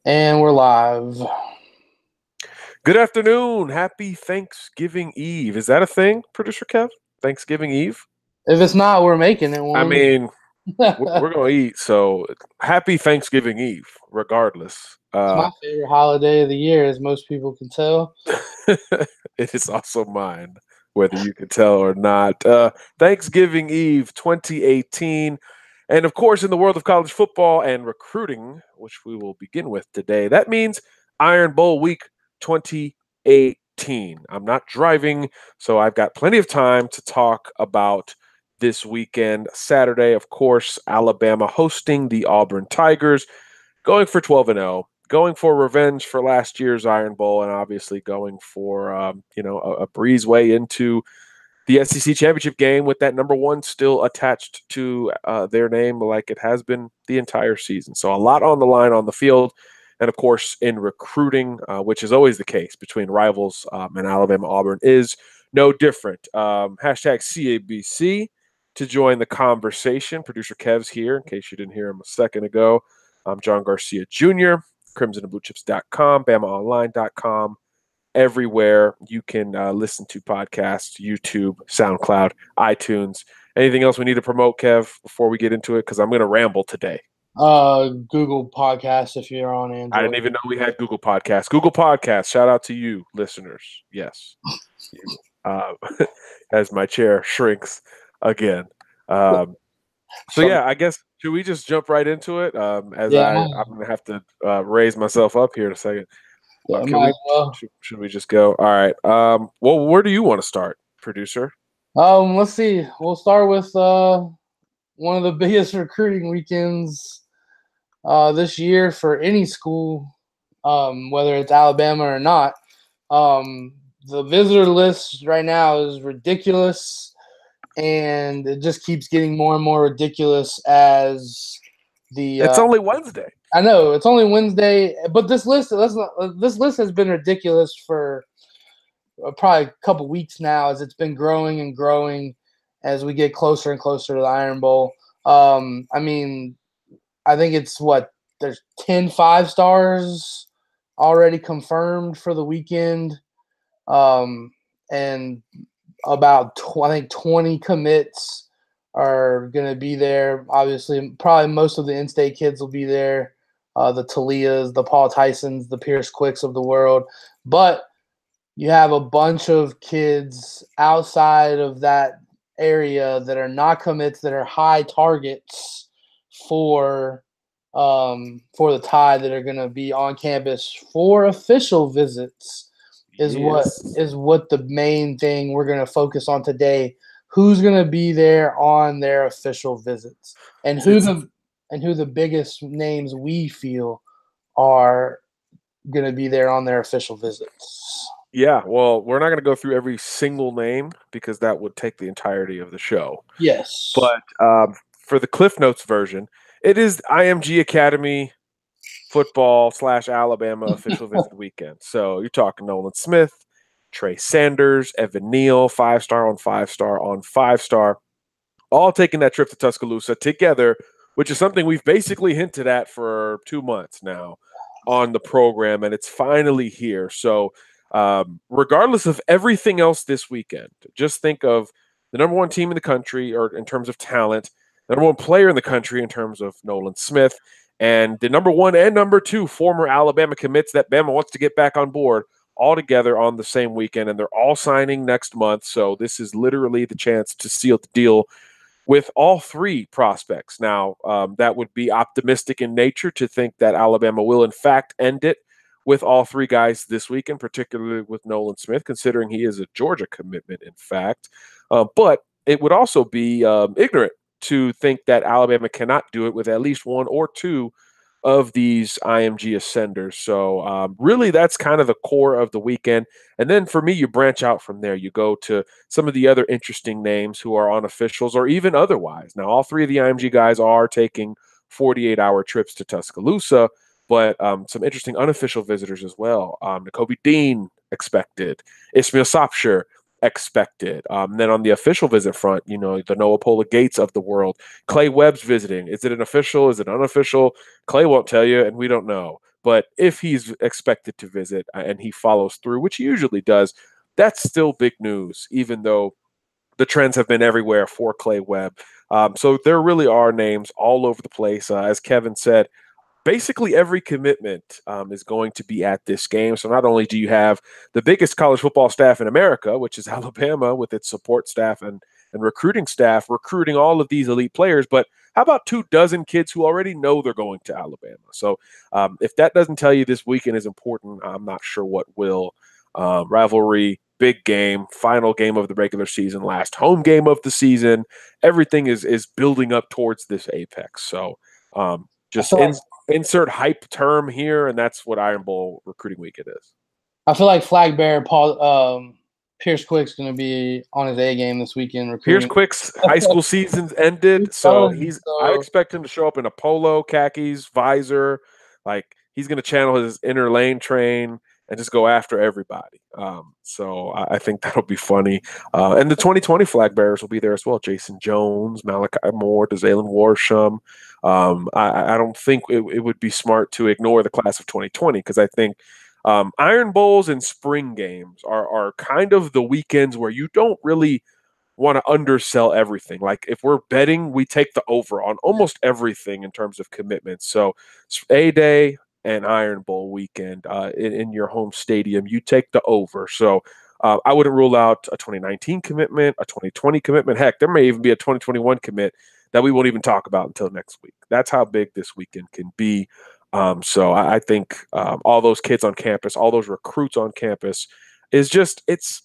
And we're live. Good afternoon. Happy Thanksgiving Eve. Is that a thing, Producer Kev? Thanksgiving Eve? If it's not, we're making it I one. mean, we're going to eat, so happy Thanksgiving Eve, regardless. It's my favorite holiday of the year, as most people can tell. It is also mine, whether you can tell or not. Thanksgiving Eve 2018. And of course, in the world of college football and recruiting, which we will begin with today, that means Iron Bowl Week 2018. I'm not driving, so I've got plenty of time to talk about this weekend. Saturday, of course, Alabama hosting the Auburn Tigers, going for 12-0, going for revenge for last year's Iron Bowl, and obviously going for a breezeway into the SEC championship game with that number one still attached to their name, like it has been the entire season. So a lot on the line on the field, and of course in recruiting, which is always the case between rivals, and Alabama Auburn is no different. Hashtag CABC to join the conversation. Producer Kev's here, in case you didn't hear him a second ago. I'm John Garcia Jr., crimsonandbluechips.com, bamaonline.com, everywhere you can listen to podcasts, YouTube, SoundCloud, iTunes. Anything else we need to promote, Kev, before we get into it? Because I'm going to ramble today. Google Podcast if you're on I Android. didn't even know we had Google Podcasts. Google Podcasts, shout out to you, listeners. Yes. You. As my chair shrinks again. So yeah, I guess should we just jump right into it? As Yeah, I'm gonna have to raise myself up here in a second. Can might we? as well. Should we just go? All right. Well, where do you want to start, producer? Let's see. We'll start with one of the biggest recruiting weekends this year for any school, whether it's Alabama or not. The visitor list right now is ridiculous, and it just keeps getting more and more ridiculous as the It's only Wednesday. I know it's only Wednesday, but this list has been ridiculous for probably a couple weeks now, as it's been growing and growing as we get closer and closer to the Iron Bowl. I mean, I think it's there's 10 5 stars already confirmed for the weekend, and I think 20 commits are going to be there. Obviously, probably most of the in-state kids will be there. The Talias, the Paul Tysons, the Pierce Quicks of the world. But you have a bunch of kids outside of that area that are not commits, that are high targets for the Tide, that are going to be on campus for official visits. Yes. Is what the main thing we're going to focus on today. Who's going to be there on their official visits, and who the biggest names we feel are going to be there on their official visits. Yeah. Well, we're not going to go through every single name because that would take the entirety of the show. Yes. But for the Cliff Notes version, it is IMG Academy football / Alabama official visit weekend. So you're talking Nolan Smith, Trey Sanders, Evan Neal, 5-star on 5-star on 5-star, all taking that trip to Tuscaloosa together, which is something we've basically hinted at for 2 months now on the program, and it's finally here. So regardless of everything else this weekend, just think of the number one team in the country, or in terms of talent, the number one player in the country in terms of Nolan Smith, and the number one and number two former Alabama commits that Bama wants to get back on board all together on the same weekend, and they're all signing next month. So this is literally the chance to seal the deal with all three prospects. Now, that would be optimistic in nature to think that Alabama will, in fact, end it with all three guys this weekend, particularly with Nolan Smith, considering he is a Georgia commitment, in fact. But it would also be ignorant to think that Alabama cannot do it with at least one or two of these IMG ascenders. So really, that's kind of the core of the weekend. And then for me, you branch out from there. You go to some of the other interesting names who are on officials or even otherwise. Now, all three of the IMG guys are taking 48-hour trips to Tuscaloosa, but some interesting unofficial visitors as well. N'Kobe Dean expected, Ismail Sopsher, expected. Then on the official visit front, the Noah Pola-Gates of the world, Clay Webb's visiting. Is it an official? Is it unofficial? Clay won't tell you, and we don't know. But if he's expected to visit and he follows through, which he usually does, that's still big news, even though the trends have been everywhere for Clay Webb. So there really are names all over the place. As Kevin said, basically every commitment is going to be at this game. So not only do you have the biggest college football staff in America, which is Alabama, with its support staff and recruiting staff recruiting all of these elite players, but how about 24 kids who already know they're going to Alabama? So if that doesn't tell you this weekend is important, I'm not sure what will. Rivalry, big game, final game of the regular season, last home game of the season. Everything is building up towards this apex. So just insert hype term here, and that's what Iron Bowl recruiting weekend is. I feel like flag bearer Pierce Quick's going to be on his A game this weekend. Recruiting. Pierce Quick's high school season's ended, so I expect him to show up in a polo, khakis, visor. Like, he's going to channel his inner lane train and just go after everybody. So I think that'll be funny. And the 2020 flag bearers will be there as well. Jason Jones, Malachi Moore, Desalen Warsham. I don't think it would be smart to ignore the class of 2020, because I think Iron Bowls and spring games are kind of the weekends where you don't really want to undersell everything. Like, if we're betting, we take the over on almost everything in terms of commitments. So A-Day and Iron Bowl weekend in your home stadium, you take the over. So I wouldn't rule out a 2019 commitment, a 2020 commitment. Heck, there may even be a 2021 commit that we won't even talk about until next week. That's how big this weekend can be. So I think all those kids on campus, all those recruits on campus is just, it's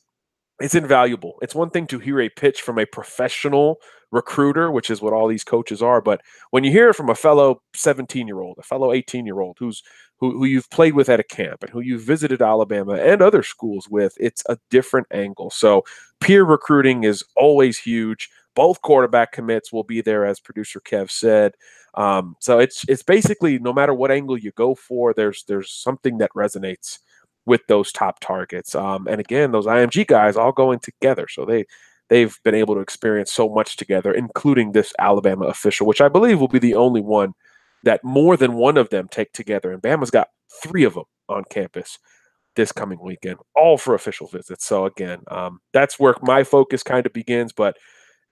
invaluable. It's one thing to hear a pitch from a professional recruiter, which is what all these coaches are. But when you hear it from a fellow 17-year-old, a fellow 18-year-old who you've played with at a camp and who you've visited Alabama and other schools with, it's a different angle. So peer recruiting is always huge. Both quarterback commits will be there, as producer Kev said. So it's basically, no matter what angle you go for, there's something that resonates with those top targets. And again, those IMG guys all going together. So they've been able to experience so much together, including this Alabama official, which I believe will be the only one that more than one of them take together. And Bama's got 3 of them on campus this coming weekend, all for official visits. So again, that's where my focus kind of begins, but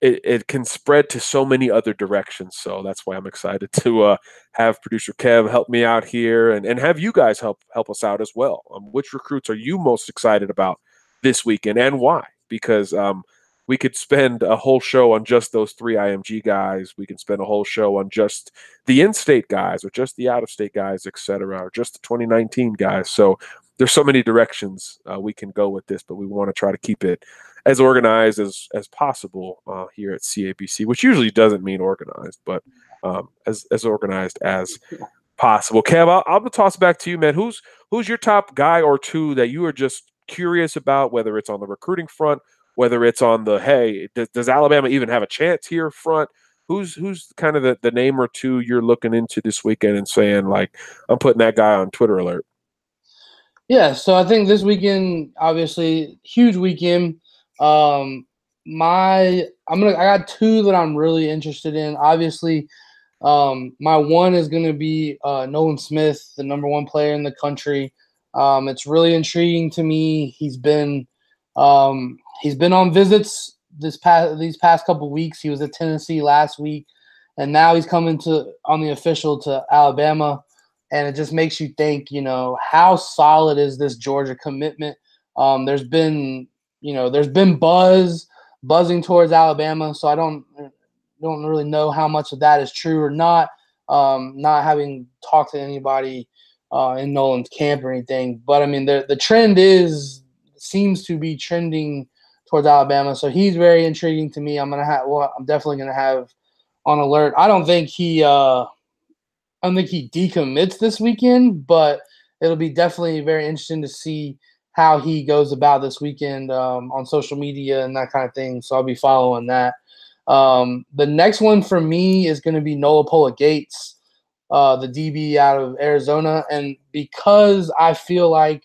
it can spread to so many other directions. So that's why I'm excited to have producer Kev help me out here and have you guys help us out as well. Which recruits are you most excited about this weekend, and why? Because we could spend a whole show on just those 3 IMG guys. We can spend a whole show on just the in-state guys, or just the out-of-state guys, et cetera, or just the 2019 guys. So there's so many directions we can go with this, but we want to try to keep it as organized as possible here at CABC, which usually doesn't mean organized, but as organized as possible. Kev, I'll toss it back to you, man. Who's your top guy or 2 that you are just curious about, whether it's on the recruiting front, whether it's on the, hey, does Alabama even have a chance here front? Who's kind of the name or 2 you're looking into this weekend and saying, like, I'm putting that guy on Twitter alert? Yeah, so I think this weekend, obviously, huge weekend. I got 2 that I'm really interested in. Obviously, my one is going to be Nolan Smith, the number 1 player in the country. It's really intriguing to me. He's been on visits these past couple weeks. He was at Tennessee last week, and now he's coming on the official to Alabama. And it just makes you think, how solid is this Georgia commitment? There's been buzzing towards Alabama, so I don't really know how much of that is true or not. Not having talked to anybody in Nolan's camp or anything, but I mean the trend seems to be trending towards Alabama, so he's very intriguing to me. I'm definitely gonna have on alert. I don't think he decommits this weekend, but it'll be definitely very interesting to see how he goes about this weekend on social media and that kind of thing. So I'll be following that. The next one for me is going to be Noah Pola-Gates, the DB out of Arizona. And because I feel like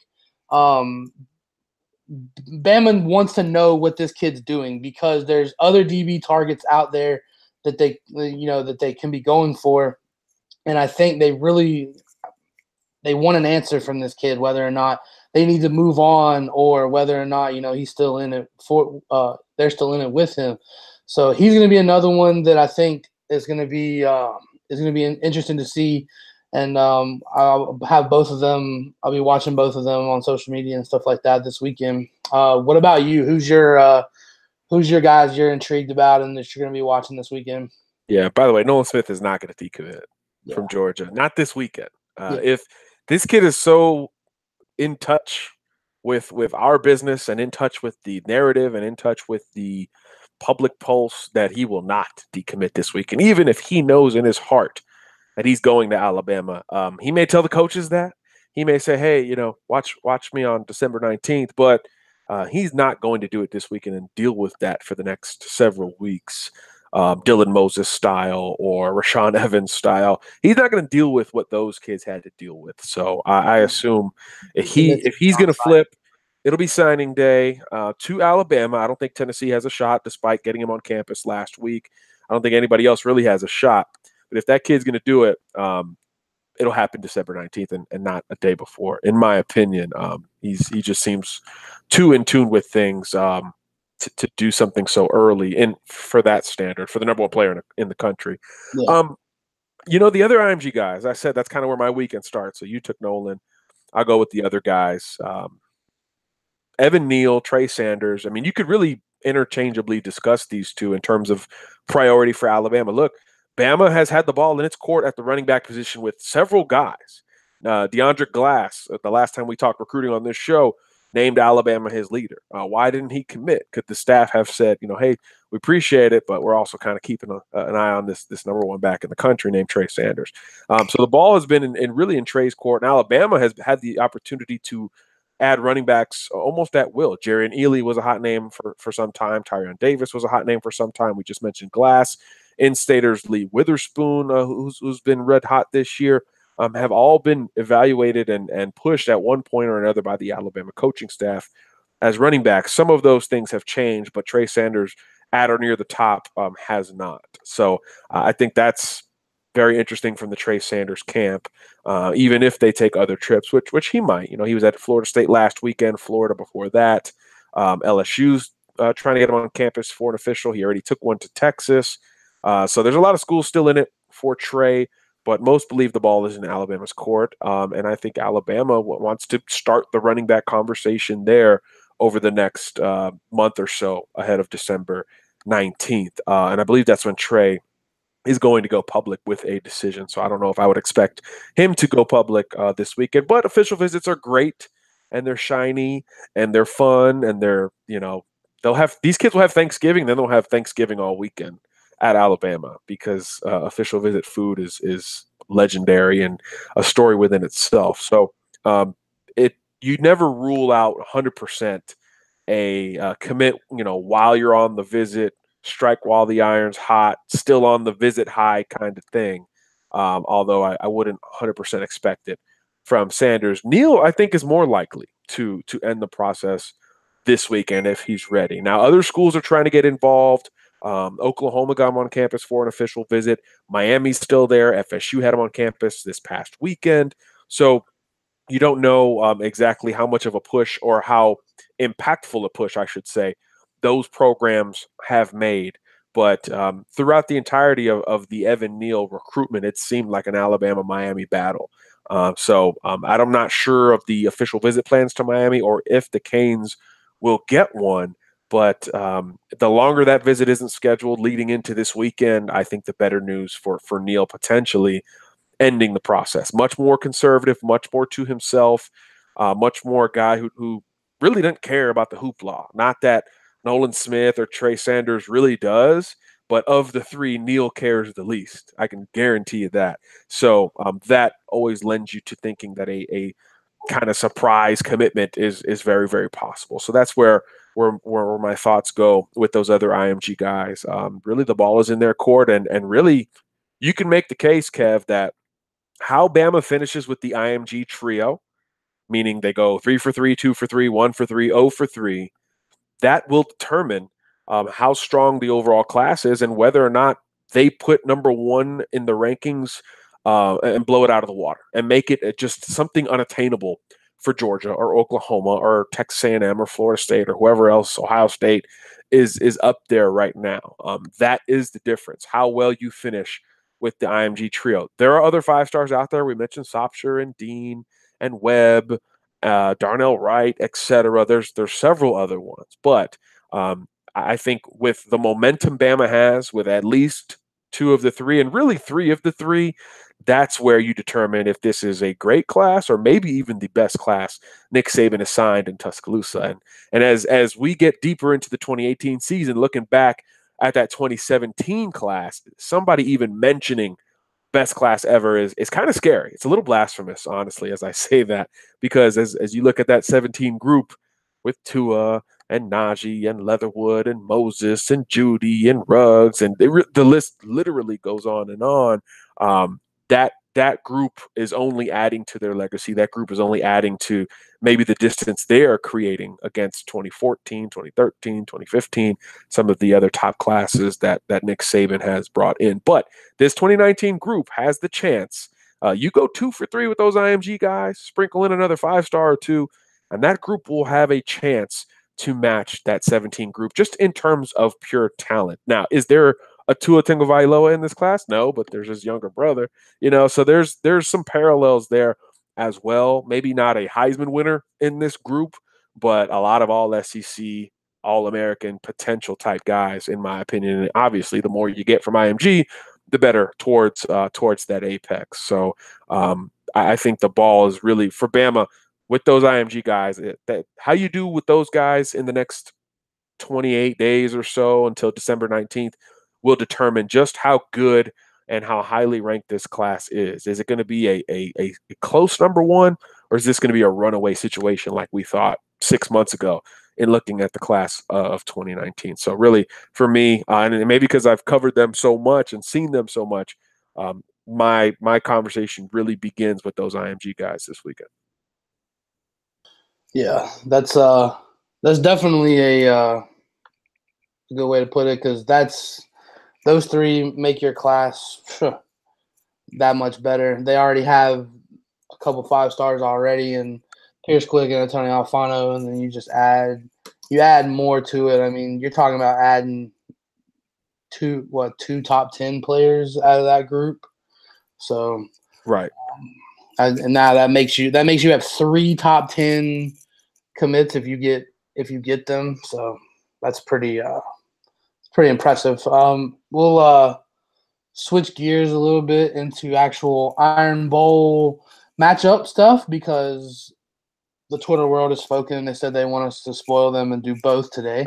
Bama wants to know what this kid's doing because there's other DB targets out there that they can be going for, and I think they want an answer from this kid, whether or not they need to move on or whether or not he's still in it for they're still in it with him. So he's going to be another one that I think is going to be interesting to see. And I'll have both of them. I'll be watching both of them on social media and stuff like that this weekend. What about you? Who's your guys you're intrigued about and that you're going to be watching this weekend? Yeah. By the way, Nolan Smith is not going to decommit from Georgia. Not this weekend. If this kid is so in touch with our business and in touch with the narrative and in touch with the public pulse that he will not decommit this week. And even if he knows in his heart that he's going to Alabama, he may tell the coaches that. He may say, hey, watch me on December 19th, but he's not going to do it this weekend and deal with that for the next several weeks. Dylan Moses style or Rashaan Evans style. He's not going to deal with what those kids had to deal with. So I assume if he's going to flip, it'll be signing day to Alabama. I don't think Tennessee has a shot, despite getting him on campus last week. I don't think anybody else really has a shot. But if that kid's going to do it, it'll happen December 19th and not a day before, in my opinion. He just seems too in tune with things to do something so early for that standard, for the number one player in the country. Yeah. The other IMG guys, I said that's kind of where my weekend starts. So you took Nolan. I'll go with the other guys. Evan Neal, Trey Sanders. I mean, you could really interchangeably discuss these two in terms of priority for Alabama. Look, Bama has had the ball in its court at the running back position with several guys. DeAndre Glass, the last time we talked recruiting on this show, named Alabama his leader. Why didn't he commit? Could the staff have said, hey, we appreciate it, but we're also kind of keeping an eye on this number one back in the country named Trey Sanders. So the ball has been really in Trey's court, and Alabama has had the opportunity to add running backs almost at will. Jerrion Ealy was a hot name for some time. Tyrion Davis was a hot name for some time. We just mentioned Glass. In-staters Lee Witherspoon, who's been red hot this year, have all been evaluated and pushed at one point or another by the Alabama coaching staff as running backs. Some of those things have changed, but Trey Sanders at or near the top has not. So I think that's very interesting from the Trey Sanders camp, even if they take other trips, which he might. He was at Florida State last weekend, Florida before that. LSU's trying to get him on campus for an official. He already took one to Texas. So there's a lot of schools still in it for Trey, but most believe the ball is in Alabama's court. And I think Alabama wants to start the running back conversation there over the next month or so ahead of December 19th. And I believe that's when Trey is going to go public with a decision. So I don't know if I would expect him to go public this weekend, but official visits are great and they're shiny and they're fun and these kids will have Thanksgiving, then they'll have Thanksgiving all weekend at Alabama because official visit food is legendary and a story within itself. So you never rule out 100% a commit, while you're on the visit, strike while the iron's hot, still on the visit high kind of thing. Although I wouldn't 100% expect it from Sanders. Neal, I think, is more likely to end the process this weekend if he's ready. Now, other schools are trying to get involved. Oklahoma got him on campus for an official visit. Miami's still there. FSU had him on campus this past weekend. So you don't know exactly how much of a push or how impactful a push, I should say, those programs have made. But throughout the entirety of the Evan Neal recruitment, it seemed like an Alabama-Miami battle. So I'm not sure of the official visit plans to Miami or if the Canes will get one. But the longer that visit isn't scheduled leading into this weekend, I think the better news for Neal potentially ending the process. Much more conservative, much more to himself, much more a guy who really doesn't care about the hoopla. Not that Nolan Smith or Trey Sanders really does, but of the three, Neal cares the least. I can guarantee you that. So that always lends you to thinking that a kind of surprise commitment is very, very possible. So that's where my thoughts go with those other IMG guys. Really, the ball is in their court, and really, you can make the case, Kev, that how Bama finishes with the IMG trio meaning they go 3 for 3, 2 for 3, 1 for 3, 0 for 3, that will determine how strong the overall class is and whether or not they put number one in the rankings and blow it out of the water and make it just something unattainable for Georgia or Oklahoma or Texas A&M or Florida State or whoever else, Ohio State is up there right now. That is the difference, how well you finish with the IMG trio. There are other 5-stars out there. We mentioned Sopsher and Dean and Webb, Darnell Wright, etc. There's several other ones, but I think with the momentum Bama has, with at least 2 of the 3, and really 3 of the 3, that's where you determine if this is a great class or maybe even the best class Nick Saban has signed in Tuscaloosa. And as we get deeper into the 2018 season, looking back at that 2017 class, somebody even mentioning best class ever is kind of scary. It's a little blasphemous, honestly, as I say that, because as you look at that 17 group with Tua and Najee and Leatherwood and Moses and Judy and Ruggs, and the list literally goes on and on. That group is only adding to their legacy. That group is only adding to maybe the distance they are creating against 2014, 2013, 2015, some of the other top classes that Nick Saban has brought in. But this 2019 group has the chance. You go 2 for 3 with those IMG guys, sprinkle in another 5-star or 2, and that group will have a chance to match that 17 group just in terms of pure talent. Now, is there a Tua Tagovailoa in this class? No, but there's his younger brother, so there's some parallels there as well. Maybe not a Heisman winner in this group, but a lot of all SEC, All-American potential type guys, in my opinion. And obviously, the more you get from IMG, the better towards that apex. So I think the ball is really for Bama with those IMG guys. That how you do with those guys in the next 28 days or so until December 19th will determine just how good and how highly ranked this class is. Is it going to be a close number one, or is this going to be a runaway situation like we thought 6 months ago in looking at the class of 2019? So really, for me, and maybe because I've covered them so much and seen them so much, my conversation really begins with those IMG guys this weekend. Yeah, that's definitely a good way to put it, because those 3 make your class that much better. They already have a couple 5-stars already, and Pierce Quick and Antonio Alfano, and then you just add more to it. I mean, you're talking about adding 2 top 10 players out of that group. So right, and now that makes you have 3 top 10 commits if you get them. So that's pretty impressive. We'll switch gears a little bit into actual Iron Bowl matchup stuff, because the Twitter world has spoken. They said they want us to spoil them and do both today.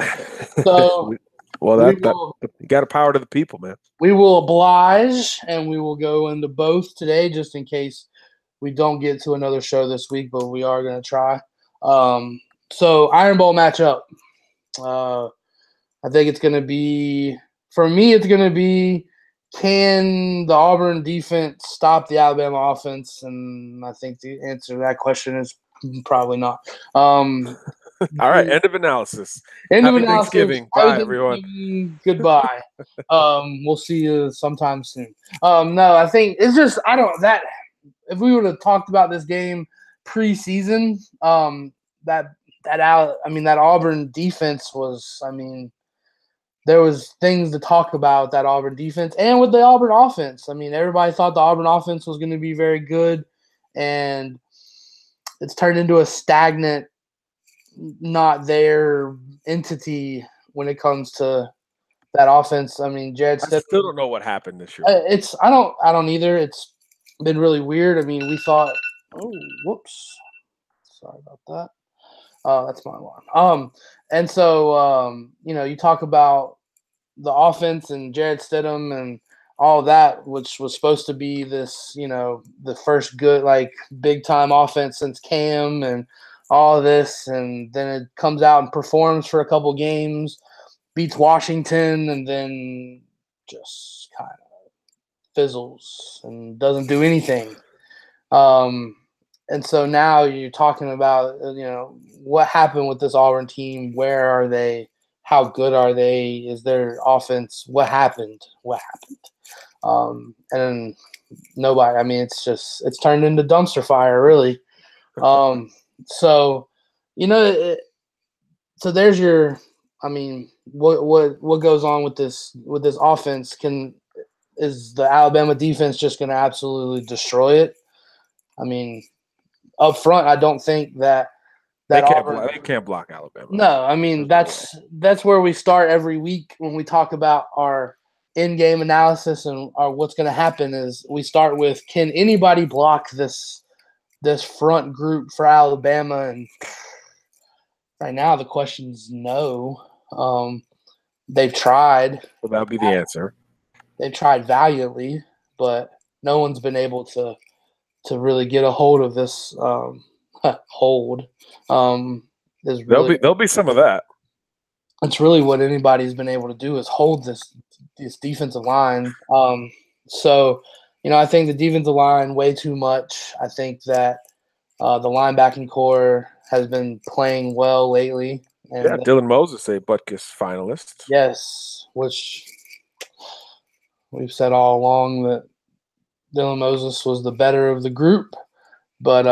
So well, you got to power to the people, man. We will oblige, and we will go into both today, just in case we don't get to another show this week, but we are going to try. So Iron Bowl matchup. I think it's going to be, for me, it's going to be, can the Auburn defense stop the Alabama offense? And I think the answer to that question is probably not. All right, end of analysis. Happy Thanksgiving. Bye, everyone. Goodbye. We'll see you sometime soon. No, I think it's just, if we would have talked about this game preseason, that Auburn defense was, there was things to talk about that Auburn defense and with the Auburn offense. Everybody thought the Auburn offense was going to be very good, and it's turned into a stagnant, not their entity when it comes to that offense. Jared Stidham, I still don't know what happened this year. I don't either. It's been really weird. We thought, oh, whoops, sorry about that. That's my alarm. And so, you talk about the offense and Jared Stidham and all that, which was supposed to be this, the first good, big time offense since Cam and all of this. And then it comes out and performs for a couple games, beats Washington, and then just kind of fizzles and doesn't do anything. And so now you're talking about, what happened with this Auburn team? Where are they? How good are they? Is their offense? What happened? What happened? And nobody. I mean, it's turned into dumpster fire, really. So, so there's your. I mean, what goes on with this offense? Is the Alabama defense just going to absolutely destroy it? I mean, up front, I don't think that Auburn. They can't block Alabama. No, I mean that's where we start every week when we talk about our in-game analysis and what's going to happen is we start with, can anybody block this front group for Alabama? And right now the question is no. They've tried. Well, that would be the answer. They've tried valiantly, but no one's been able to really get a hold of this hold. There'll be some of that. It's really what anybody's been able to do is hold this defensive line. So, I think the defensive line way too much. I think that the linebacking core has been playing well lately. And Dylan Moses, a Butkus finalist. Yes, which we've said all along that Dylan Moses was the better of the group, but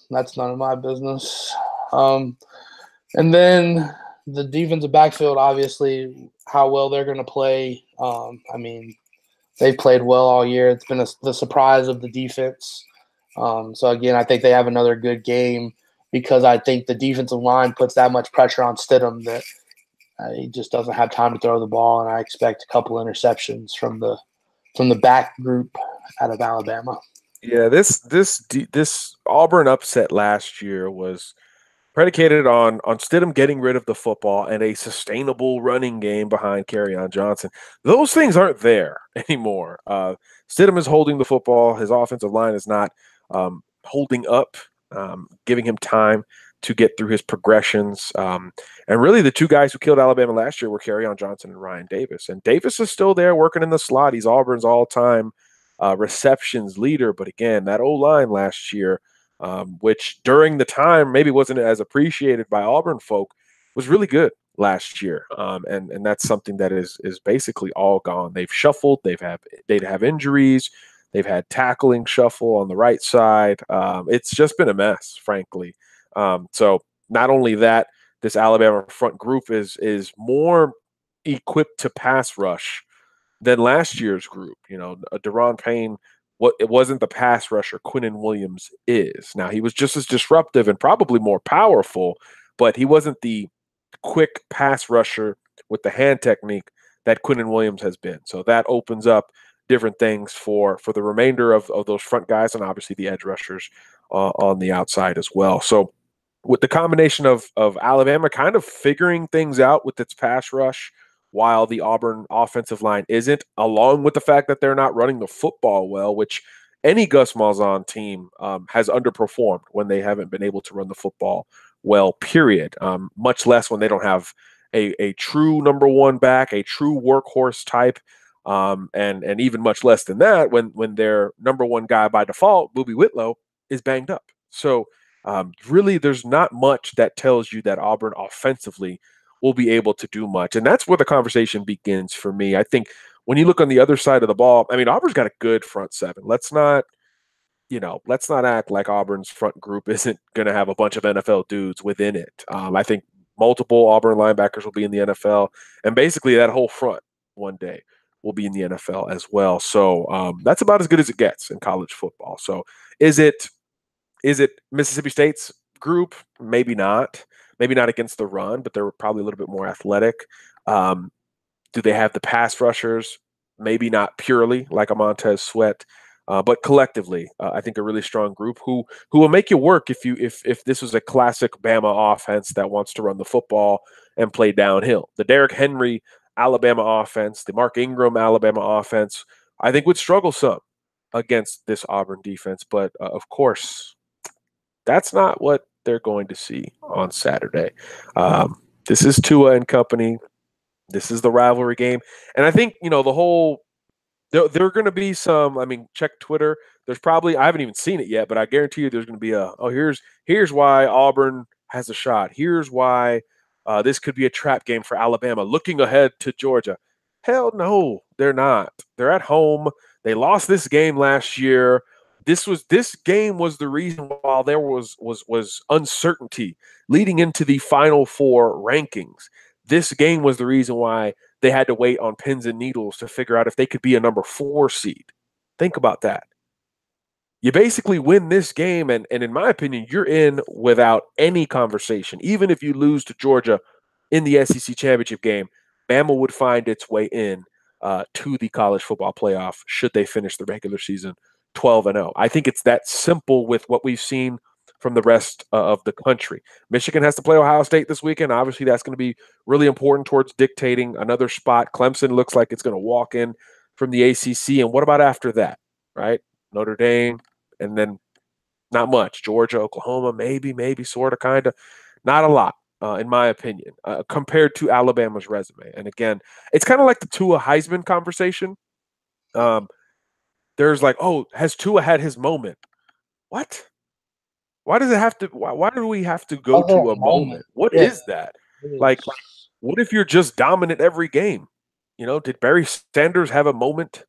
that's none of my business. And then the defensive backfield, obviously, how well they're going to play. I mean, they've played well all year. It's been the surprise of the defense. So, again, I think they have another good game because I think the defensive line puts that much pressure on Stidham that he just doesn't have time to throw the ball, and I expect a couple interceptions from the back group out of Alabama. Yeah, this Auburn upset last year was predicated on Stidham getting rid of the football and a sustainable running game behind Kerryon Johnson. Those things aren't there anymore. Stidham is holding the football. His offensive line is not holding up, giving him time to get through his progressions. And really the two guys who killed Alabama last year were Kerryon Johnson and Ryan Davis. And Davis is still there working in the slot. He's Auburn's all-time receptions leader. But again, that O-line last year, which during the time maybe wasn't as appreciated by Auburn folk, was really good last year. And that's something that is basically all gone. They've shuffled. They'd have injuries. They've had tackling shuffle on the right side. It's just been a mess, frankly. So not only that, this Alabama front group is more equipped to pass rush than last year's group. Deron Payne, it wasn't the pass rusher Quinnen Williams is. Now, he was just as disruptive and probably more powerful, but he wasn't the quick pass rusher with the hand technique that Quinnen Williams has been. So that opens up different things for the remainder of those front guys and obviously the edge rushers on the outside as well. So with the combination of Alabama kind of figuring things out with its pass rush while the Auburn offensive line isn't, along with the fact that they're not running the football well, which any Gus Malzahn team has underperformed when they haven't been able to run the football well, period, much less when they don't have a true number one back, a true workhorse type, and even much less than that when their number one guy by default, Boobie Whitlow, is banged up. So really, there's not much that tells you that Auburn offensively will be able to do much. And that's where the conversation begins for me. I think when you look on the other side of the ball, I mean, Auburn's got a good front seven. Let's not act like Auburn's front group isn't going to have a bunch of NFL dudes within it. I think multiple Auburn linebackers will be in the NFL, and basically that whole front one day will be in the NFL as well. So that's about as good as it gets in college football. So is it Mississippi State's group? Maybe not. Maybe not against the run, but they're probably a little bit more athletic. Do they have the pass rushers? Maybe not purely like a Montez Sweat, but collectively, I think a really strong group who will make you work if this was a classic Bama offense that wants to run the football and play downhill. The Derrick Henry Alabama offense, the Mark Ingram Alabama offense, I think would struggle some against this Auburn defense. But of course, that's not what they're going to see on Saturday. This is Tua and company. This is the rivalry game. And I think, the whole There are going to be some. I mean, check Twitter. There's probably I haven't even seen it yet, but I guarantee you there's going to be here's why Auburn has a shot. Here's why this could be a trap game for Alabama. Looking ahead to Georgia. Hell no, they're not. They're at home. They lost this game last year. This game was the reason why there was uncertainty leading into the Final Four rankings. This game was the reason why they had to wait on pins and needles to figure out if they could be a number 4 seed. Think about that. You basically win this game, and in my opinion, you're in without any conversation. Even if you lose to Georgia in the SEC championship game, Bama would find its way in to the college football playoff should they finish the regular season 12-0. I think it's that simple with what we've seen from the rest of the country. Michigan has to play Ohio State this weekend. Obviously, that's going to be really important towards dictating another spot. Clemson looks like it's going to walk in from the ACC. And what about after that, right? Notre Dame, and then not much. Georgia, Oklahoma, maybe, sort of, kind of. Not a lot, in my opinion, compared to Alabama's resume. And again, it's kind of like the Tua Heisman conversation. There's like, oh, has Tua had his moment? What? Why does it have to? Why do we have to go to a moment? What is that? Like, what if you're just dominant every game? You know, did Barry Sanders have a moment?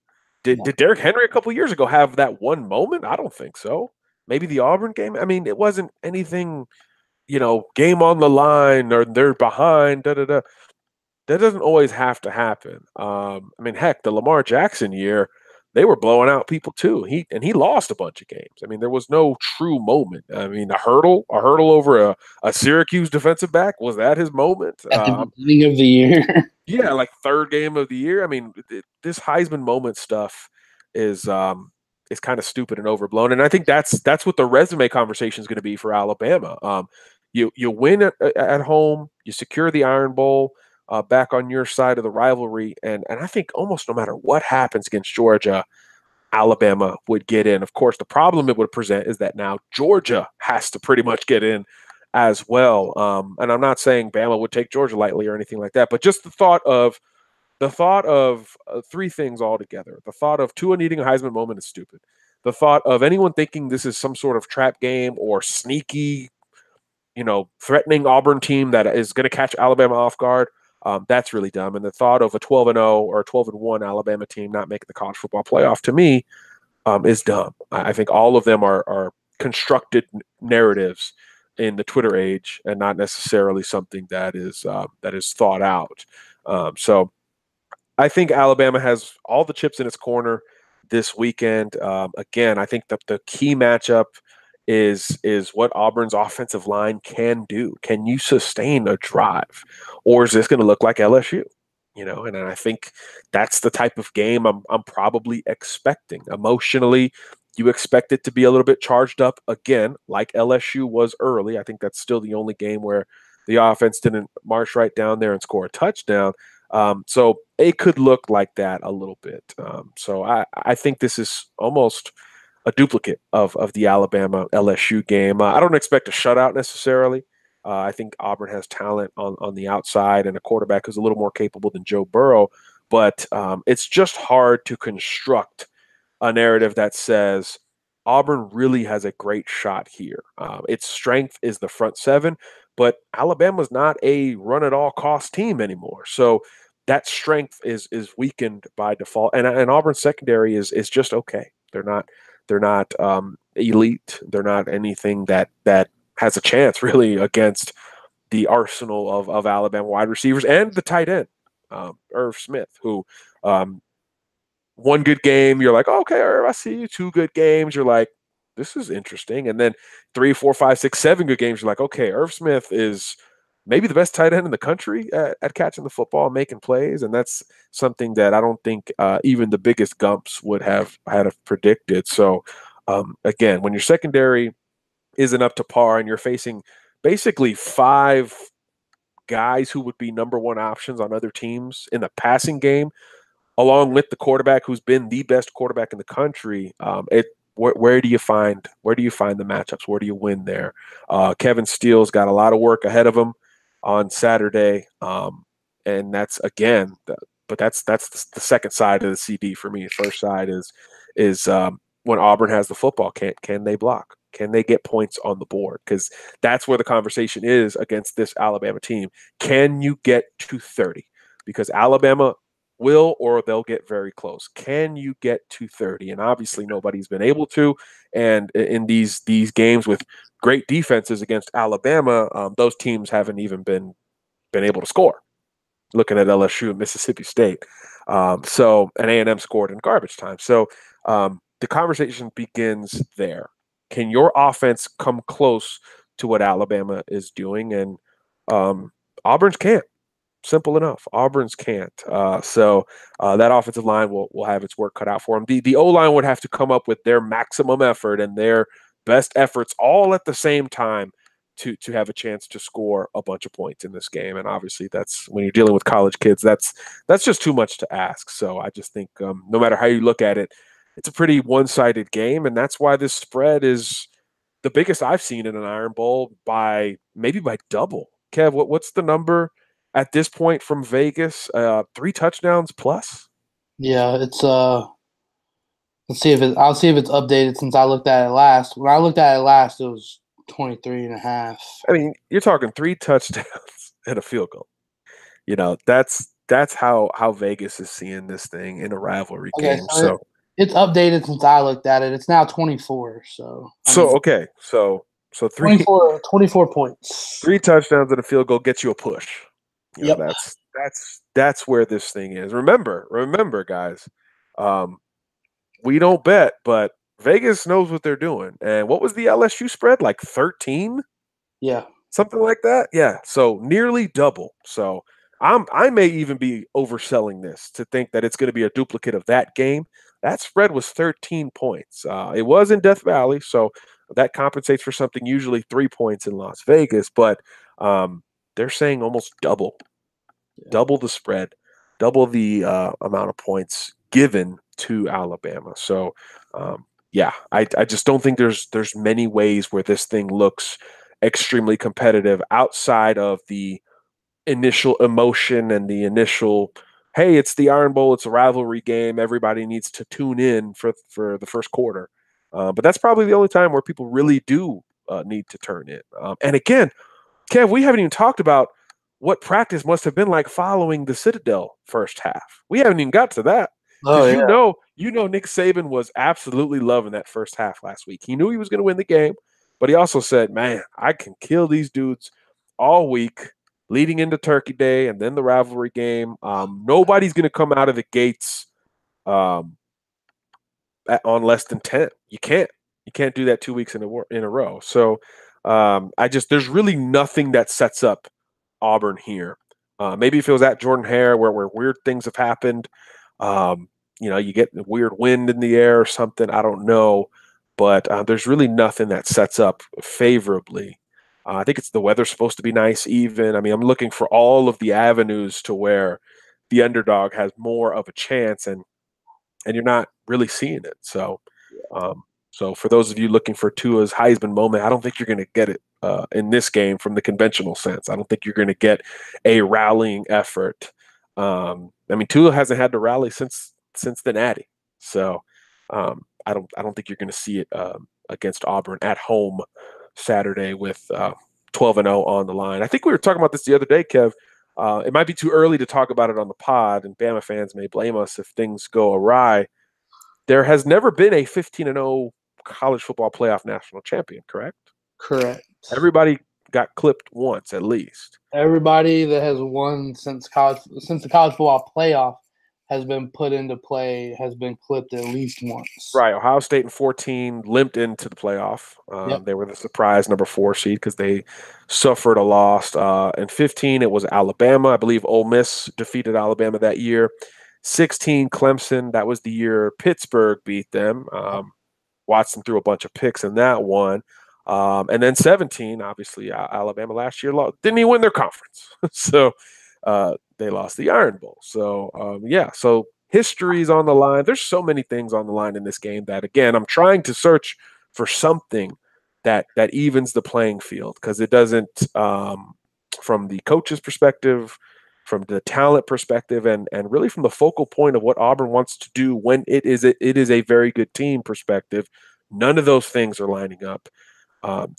Did Derrick Henry a couple years ago have that one moment? I don't think so. Maybe the Auburn game. I mean, it wasn't anything. You know, game on the line or they're behind. That doesn't always have to happen. I mean, heck, the Lamar Jackson year, they were blowing out people too. He lost a bunch of games. I mean, there was no true moment. I mean, a hurdle over a Syracuse defensive back, was that his moment? At the beginning of the year. Yeah, like third game of the year. I mean, this Heisman moment stuff is kind of stupid and overblown. And I think that's what the resume conversation is going to be for Alabama. You win at home, you secure the Iron Bowl. Back on your side of the rivalry. And I think almost no matter what happens against Georgia, Alabama would get in. Of course, the problem it would present is that now Georgia has to pretty much get in as well. And I'm not saying Bama would take Georgia lightly or anything like that, but just the thought of three things altogether. The thought of Tua needing a Heisman moment is stupid. The thought of anyone thinking this is some sort of trap game or sneaky, threatening Auburn team that is going to catch Alabama off guard, that's really dumb. And the thought of a 12-0 or a 12-1 Alabama team not making the college football playoff, to me, is dumb. I think all of them are constructed narratives in the Twitter age and not necessarily something that is thought out. So I think Alabama has all the chips in its corner this weekend. Again, I think that the key matchup is what Auburn's offensive line can do. Can you sustain a drive, or is this going to look like LSU? And I think that's the type of game I'm probably expecting. Emotionally, you expect it to be a little bit charged up again, like LSU was early. I think that's still the only game where the offense didn't march right down there and score a touchdown. So it could look like that a little bit. So I think this is almost a duplicate of the Alabama LSU game. I don't expect a shutout necessarily. I think Auburn has talent on the outside and a quarterback who's a little more capable than Joe Burrow, but it's just hard to construct a narrative that says Auburn really has a great shot here. Its strength is the front seven, but Alabama's not a run-at-all-cost team anymore. So that strength is weakened by default, and Auburn's secondary is just okay. They're not elite. They're not anything that has a chance really against the arsenal of Alabama wide receivers and the tight end, Irv Smith, who one good game, you're like, oh, okay, Irv, I see you. Two good games, you're like, this is interesting. And then 3, 4, 5, 6, 7 good games, you're like, okay, Irv Smith is maybe the best tight end in the country at catching the football and making plays. And that's something that I don't think even the biggest Gumps would have predicted. So, again, when your secondary isn't up to par and you're facing basically 5 guys who would be number one options on other teams in the passing game, along with the quarterback who's been the best quarterback in the country, where do you find the matchups? Where do you win there? Kevin Steele's got a lot of work ahead of him on Saturday, and that's again the but that's the second side of the CD for me. First side is when Auburn has the football, can they block? Can they get points on the board? Because that's where the conversation is against this Alabama team. Can you get to 30? Because Alabama will, or they'll get very close. Can you get to 30? And obviously nobody's been able to. And in these games with great defenses against Alabama, those teams haven't even been able to score. Looking at LSU and Mississippi State. And A&M scored in garbage time. So the conversation begins there. Can your offense come close to what Alabama is doing? And Auburn's can't. Simple enough. Auburn's can't. So that offensive line will have its work cut out for them. The O-line would have to come up with their maximum effort and their best efforts all at the same time to have a chance to score a bunch of points in this game. And obviously that's when you're dealing with college kids, that's just too much to ask. So I just think no matter how you look at it, it's a pretty one-sided game. And that's why this spread is the biggest I've seen in an Iron Bowl by double. Kev, what's the number at this point from Vegas? 3 touchdowns plus? Yeah, it's I'll see if it's updated since I looked at it last. When I looked at it last, it was 23.5. I mean, you're talking 3 touchdowns and a field goal. You know, that's how Vegas is seeing this thing in a rivalry game. So it's updated since I looked at it. It's now 24. So 24 points. 3 touchdowns and a field goal gets you a push. Yep. That's where this thing is. Remember, guys. We don't bet, but Vegas knows what they're doing. And what was the LSU spread? Like 13? Yeah. Something like that? Yeah. So nearly double. So I may even be overselling this to think that it's going to be a duplicate of that game. That spread was 13 points. It was in Death Valley, so that compensates for something, usually 3 points in Las Vegas. But they're saying almost double the spread, double the amount of points given to Alabama. So, I just don't think there's many ways where this thing looks extremely competitive outside of the initial emotion and the initial, hey, it's the Iron Bowl, it's a rivalry game, everybody needs to tune in for the first quarter. But that's probably the only time where people really do need to turn in. And again, Kev, we haven't even talked about what practice must have been like following the Citadel first half. We haven't even got to that. Oh, yeah. You know, Nick Saban was absolutely loving that first half last week. He knew he was going to win the game, but he also said, man, I can kill these dudes all week leading into Turkey Day and then the rivalry game. Nobody's going to come out of the gates on less than 10. You can't do that 2 weeks in a row. So there's really nothing that sets up Auburn here. Maybe if it was at Jordan Hare where weird things have happened, you get a weird wind in the air or something. I don't know, but there's really nothing that sets up favorably. I think it's the weather's supposed to be nice even. I mean, I'm looking for all of the avenues to where the underdog has more of a chance, and you're not really seeing it. So, so for those of you looking for Tua's Heisman moment, I don't think you're going to get it in this game from the conventional sense. I don't think you're going to get a rallying effort. I mean, Tua hasn't had to rally since the Natty. So I don't think you're going to see it against Auburn at home Saturday with 12-0 on the line. I think we were talking about this the other day, Kev. It might be too early to talk about it on the pod, and Bama fans may blame us if things go awry. There has never been a 15-0 college football playoff national champion, correct? Correct. Everybody got clipped once at least. Everybody that has won since the college football playoff has been put into play has been clipped at least once. Right. Ohio State in 14 limped into the playoff. Yep. They were the surprise number 4 seed because they suffered a loss. In 15, it was Alabama. I believe Ole Miss defeated Alabama that year. 16, Clemson. That was the year Pittsburgh beat them. Watson threw a bunch of picks in that one. And then 17, obviously, Alabama last year didn't even win their conference. So they lost the Iron Bowl. So, so history's on the line. There's so many things on the line in this game that, again, I'm trying to search for something that evens the playing field because it doesn't, from the coach's perspective, from the talent perspective and really from the focal point of what Auburn wants to do when it is a very good team perspective. None of those things are lining up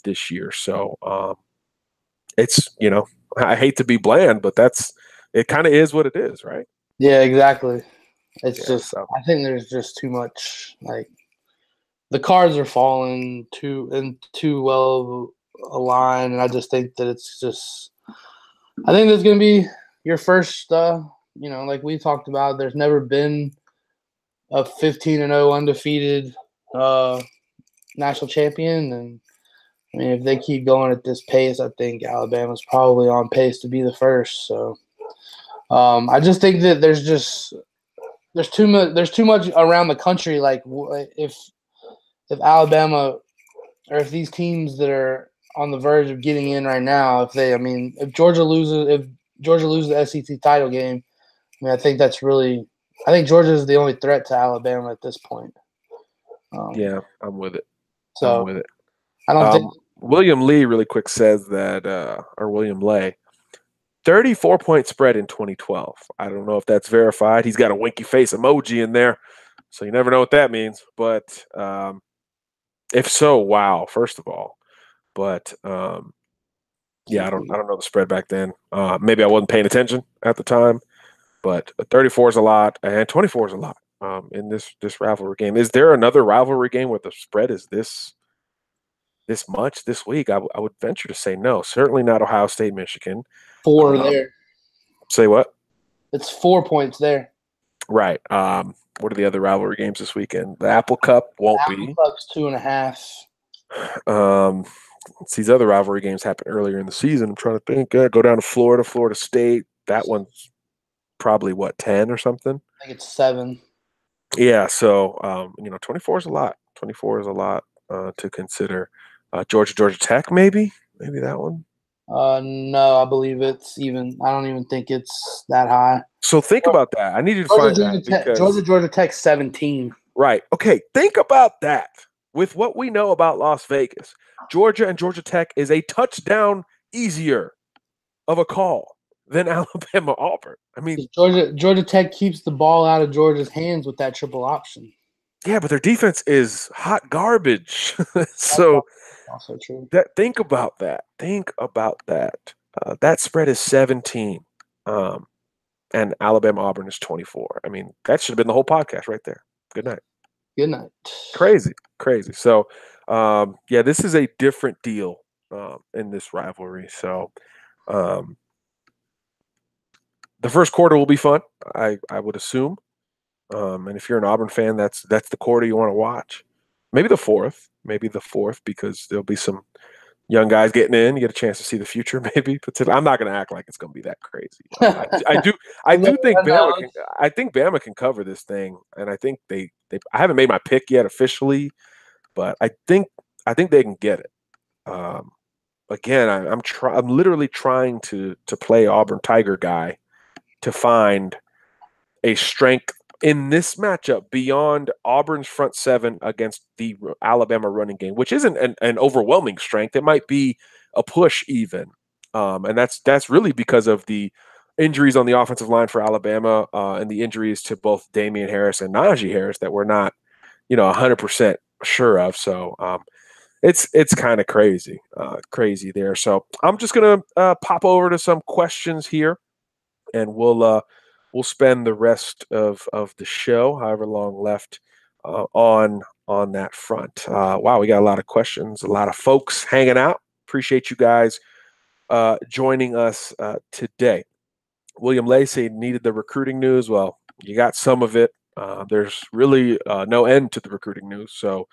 this year. So it's, I hate to be bland, but it kind of is what it is, right? Yeah, exactly. It's just, so. I think there's just too much, like, the cards are falling too well aligned, and I just think that it's just, I think there's going to be your first, like we talked about, there's never been a 15-0 undefeated national champion, and I mean, if they keep going at this pace, I think Alabama's probably on pace to be the first. So I just think that there's too much around the country. Like if Alabama or if these teams that are on the verge of getting in right now, if Georgia loses the SEC title game, I mean, I think Georgia is the only threat to Alabama at this point. Yeah, I'm with it. So I'm with it. I don't think William Lee really quick says that, or William Lay, 34-point spread in 2012. I don't know if that's verified. He's got a winky face emoji in there, so you never know what that means. But if so, wow, first of all. But yeah, I don't know the spread back then. Maybe I wasn't paying attention at the time, but 34 is a lot, and 24 is a lot in this rivalry game. Is there another rivalry game where the spread is this much this week? I would venture to say no. Certainly not Ohio State, Michigan. 4 there. Say what? It's 4 points there. Right. What are the other rivalry games this weekend? The Apple Cup won't be. Apple Cup's 2.5. These other rivalry games happen earlier in the season. I'm trying to think. Go down to Florida State. That one's probably 10 or something. I think it's 7. Yeah. So 24 is a lot. 24 is a lot to consider. Georgia Tech, maybe that one. No, I believe it's even. I don't even think it's that high. So think about that. I need you to find that because Georgia Tech 17. Right. Okay. Think about that. With what we know about Las Vegas, Georgia and Georgia Tech is a touchdown easier of a call than Alabama Auburn. I mean, Georgia Tech keeps the ball out of Georgia's hands with that triple option. Yeah, but their defense is hot garbage. So also true. Think about that. That spread is 17, and Alabama Auburn is 24. I mean, that should have been the whole podcast right there. Good night. Good night. Crazy. So, this is a different deal in this rivalry. So, the first quarter will be fun, I would assume. And if you're an Auburn fan, that's the quarter you want to watch. Maybe the fourth, because there'll be some young guys getting in. You get a chance to see the future, maybe. But I'm not going to act like it's going to be that crazy. I do think Bama. I think Bama can cover this thing, and I think they. I haven't made my pick yet officially, but I think they can get it. Again, I'm literally trying to play Auburn Tiger guy to find a strength in this matchup beyond Auburn's front seven against the Alabama running game, which isn't an overwhelming strength. It might be a push even. And that's really because of the injuries on the offensive line for Alabama and the injuries to both Damian Harris and Najee Harris that we're not, 100% sure of. So it's kind of crazy there. So I'm just going to pop over to some questions here, and we'll spend the rest of the show, however long left, on that front. Wow, we got a lot of questions, a lot of folks hanging out. Appreciate you guys joining us today. William Lacey needed the recruiting news. Well, you got some of it. There's really no end to the recruiting news, so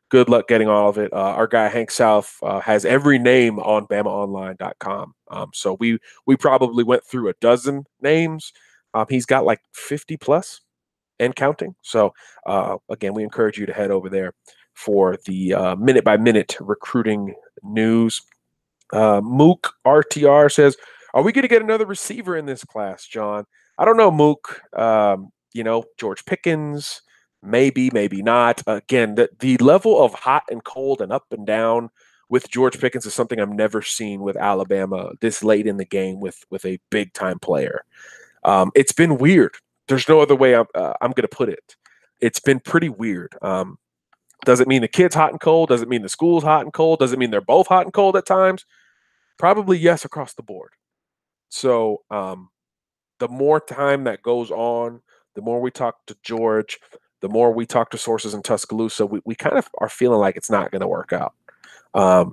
good luck getting all of it. Our guy Hank South has every name on BamaOnline.com. So we probably went through a dozen names. He's got like 50 plus and counting. So again, we encourage you to head over there for the minute by minute recruiting news. Mook RTR says, "Are we going to get another receiver in this class, John?" I don't know, Mook. George Pickens. Maybe not. Again, the level of hot and cold and up and down with George Pickens is something I've never seen with Alabama this late in the game with a big time player. It's been weird. There's no other way I'm going to put it. It's been pretty weird. Does it mean the kid's hot and cold? Does it mean the school's hot and cold? Does it mean they're both hot and cold at times? Probably yes across the board. So the more time that goes on, the more we talk to George, the more we talk to sources in Tuscaloosa, we kind of are feeling like it's not going to work out.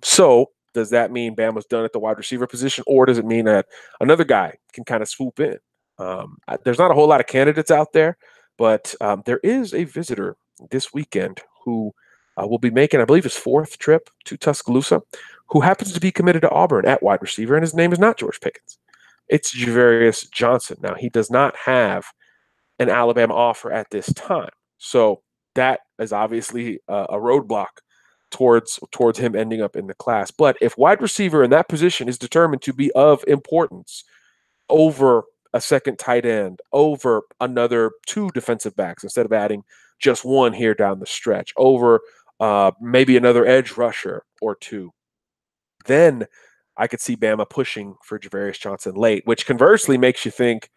So does that mean Bama's done at the wide receiver position, or does it mean that another guy can kind of swoop in? There's not a whole lot of candidates out there, but there is a visitor this weekend who will be making, I believe, his 4th trip to Tuscaloosa, who happens to be committed to Auburn at wide receiver, and his name is not George Pickens. It's Javarius Johnson. Now, he does not have an Alabama offer at this time, so that is obviously a roadblock towards him ending up in the class. But if wide receiver in that position is determined to be of importance over a second tight end, over another 2 defensive backs instead of adding just 1 here down the stretch, over maybe another edge rusher or 2, then I could see Bama pushing for Javarius Johnson late, which conversely makes you think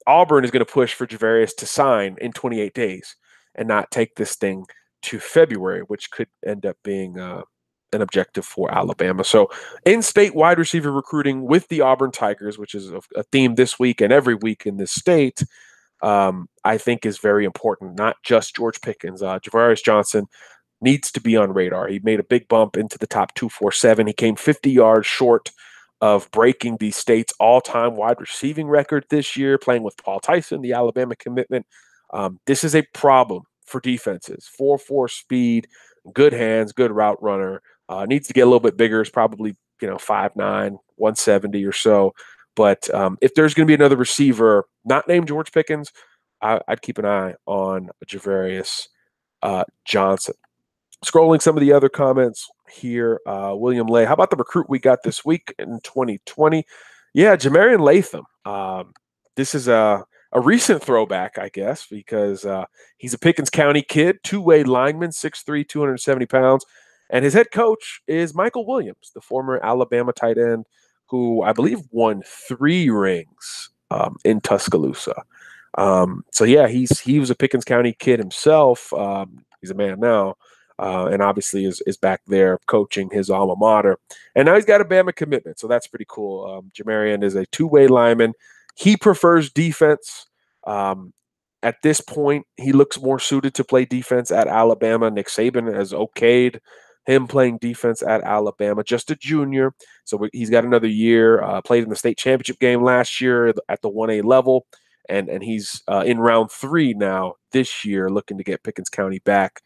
Auburn is going to push for Javarius to sign in 28 days and not take this thing to February, which could end up being an objective for Alabama. So in-state wide receiver recruiting with the Auburn Tigers, which is a theme this week and every week in this state, I think is very important. Not just George Pickens. Javarius Johnson needs to be on radar. He made a big bump into the top 247. He came 50 yards short of breaking the state's all-time wide receiving record this year, playing with Paul Tyson, the Alabama commitment. This is a problem for defenses. 4.4 speed, good hands, good route runner. Needs to get a little bit bigger. It's probably 5'9", 170 or so. But if there's going to be another receiver not named George Pickens, I'd keep an eye on Javarius Johnson. Scrolling some of the other comments here, William Lay. How about the recruit we got this week in 2020? Yeah, Jamarian Latham. This is a recent throwback, I guess, because he's a Pickens County kid, 2-way lineman, 6'3", 270 pounds. And his head coach is Michael Williams, the former Alabama tight end, who I believe won 3 rings in Tuscaloosa. So, yeah, he was a Pickens County kid himself. He's a man now. And obviously is back there coaching his alma mater. And now he's got a Bama commitment, so that's pretty cool. Jamarian is a 2-way lineman. He prefers defense. At this point, he looks more suited to play defense at Alabama. Nick Saban has okayed him playing defense at Alabama, just a junior. So he's got another year, played in the state championship game last year at the 1A level. And he's in round 3 now this year, looking to get Pickens County back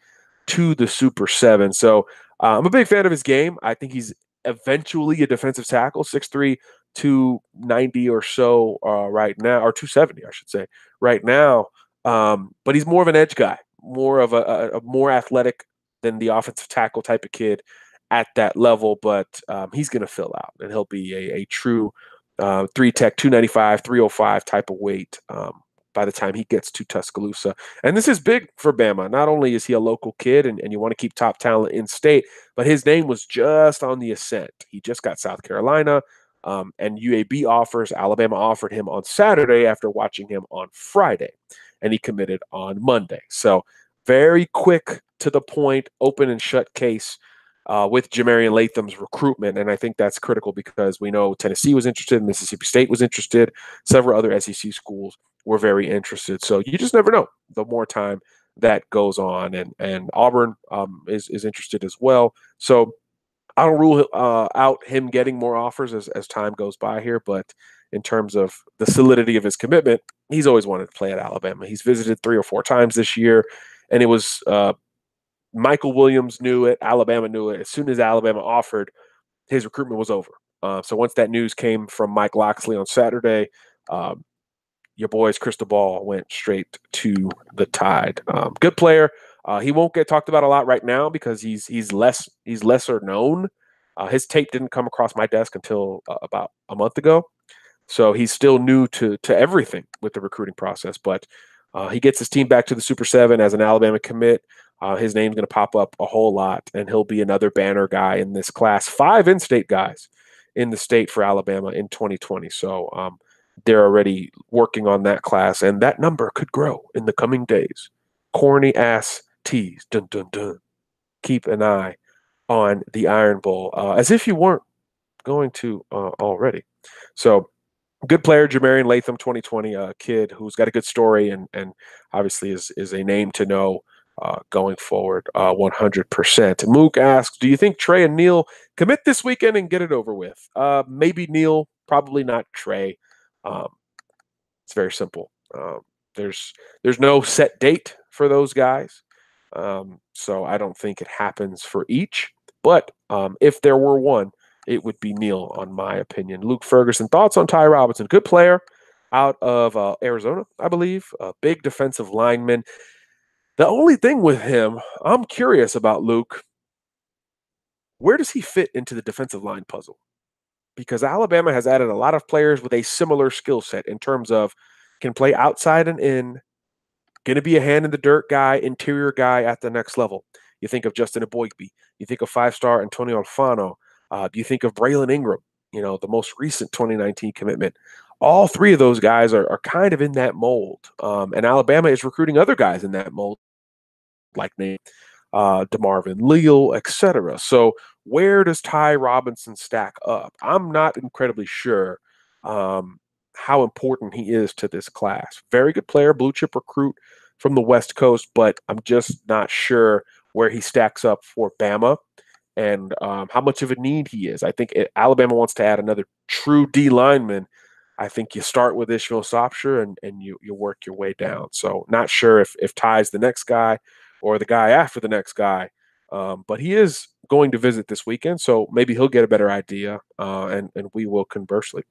to the Super 7. So I'm a big fan of his game. I think he's eventually a defensive tackle, 6'3", 290 or so right now, or 270, I should say, right now. But he's more of an edge guy, more of a more athletic than the offensive tackle type of kid at that level. But he's going to fill out, and he'll be a true 3-tech, 295, 305 type of weight by the time he gets to Tuscaloosa. And this is big for Bama. Not only is he a local kid and you want to keep top talent in state, but his name was just on the ascent. He just got South Carolina and UAB offers. Alabama offered him on Saturday after watching him on Friday, and he committed on Monday. So very quick, to the point, open and shut case with Jamarian Latham's recruitment. And I think that's critical because we know Tennessee was interested, Mississippi State was interested, several other SEC schools were very interested. So you just never know the more time that goes on. And Auburn is interested as well. So I don't rule out him getting more offers as time goes by here. But in terms of the solidity of his commitment, he's always wanted to play at Alabama. He's visited 3 or 4 times this year. And it was Michael Williams knew it. Alabama knew it. As soon as Alabama offered, his recruitment was over. So once that news came from Mike Loxley on Saturday, your boy's crystal ball went straight to the Tide. Good player. He won't get talked about a lot right now because he's lesser known. His tape didn't come across my desk until about a month ago, so he's still new to everything with the recruiting process. But he gets his team back to the Super 7 as an Alabama commit. his name's going to pop up a whole lot, and he'll be another banner guy in this class. 5 in-state guys in the state for Alabama in 2020. So they're already working on that class, and that number could grow in the coming days. Corny ass tease. Dun, dun, dun. Keep an eye on the Iron Bowl, as if you weren't going to already. So good player, Jamarian Latham, 2020, a kid who's got a good story and obviously is a name to know going forward 100%. Mook asks, do you think Trey and Neil commit this weekend and get it over with? Maybe Neil, probably not Trey. It's very simple. There's no set date for those guys. So I don't think it happens for each. But if there were one, it would be Neil, on my opinion. Luke Ferguson, thoughts on Ty Robinson? Good player out of Arizona, I believe. A big defensive lineman. The only thing with him, I'm curious about Luke. Where does he fit into the defensive line puzzle? Because Alabama has added a lot of players with a similar skill set in terms of can play outside and in, going to be a hand in the dirt guy, interior guy at the next level. You think of Justin Eboigbe. You think of 5-star Antonio Alfano. You think of Braylon Ingram, the most recent 2019 commitment. All 3 of those guys are kind of in that mold. And Alabama is recruiting other guys in that mold, like Nate, DeMarvin Leal, etc. So where does Ty Robinson stack up? I'm not incredibly sure how important he is to this class. Very good player, blue chip recruit from the West Coast, but I'm just not sure where he stacks up for Bama and how much of a need he is. I think Alabama wants to add another true D lineman. I think you start with Ishmael Sopsher and you work your way down. So not sure if Ty's the next guy or the guy after the next guy. But he is going to visit this weekend, so maybe he'll get a better idea, and we will conversely.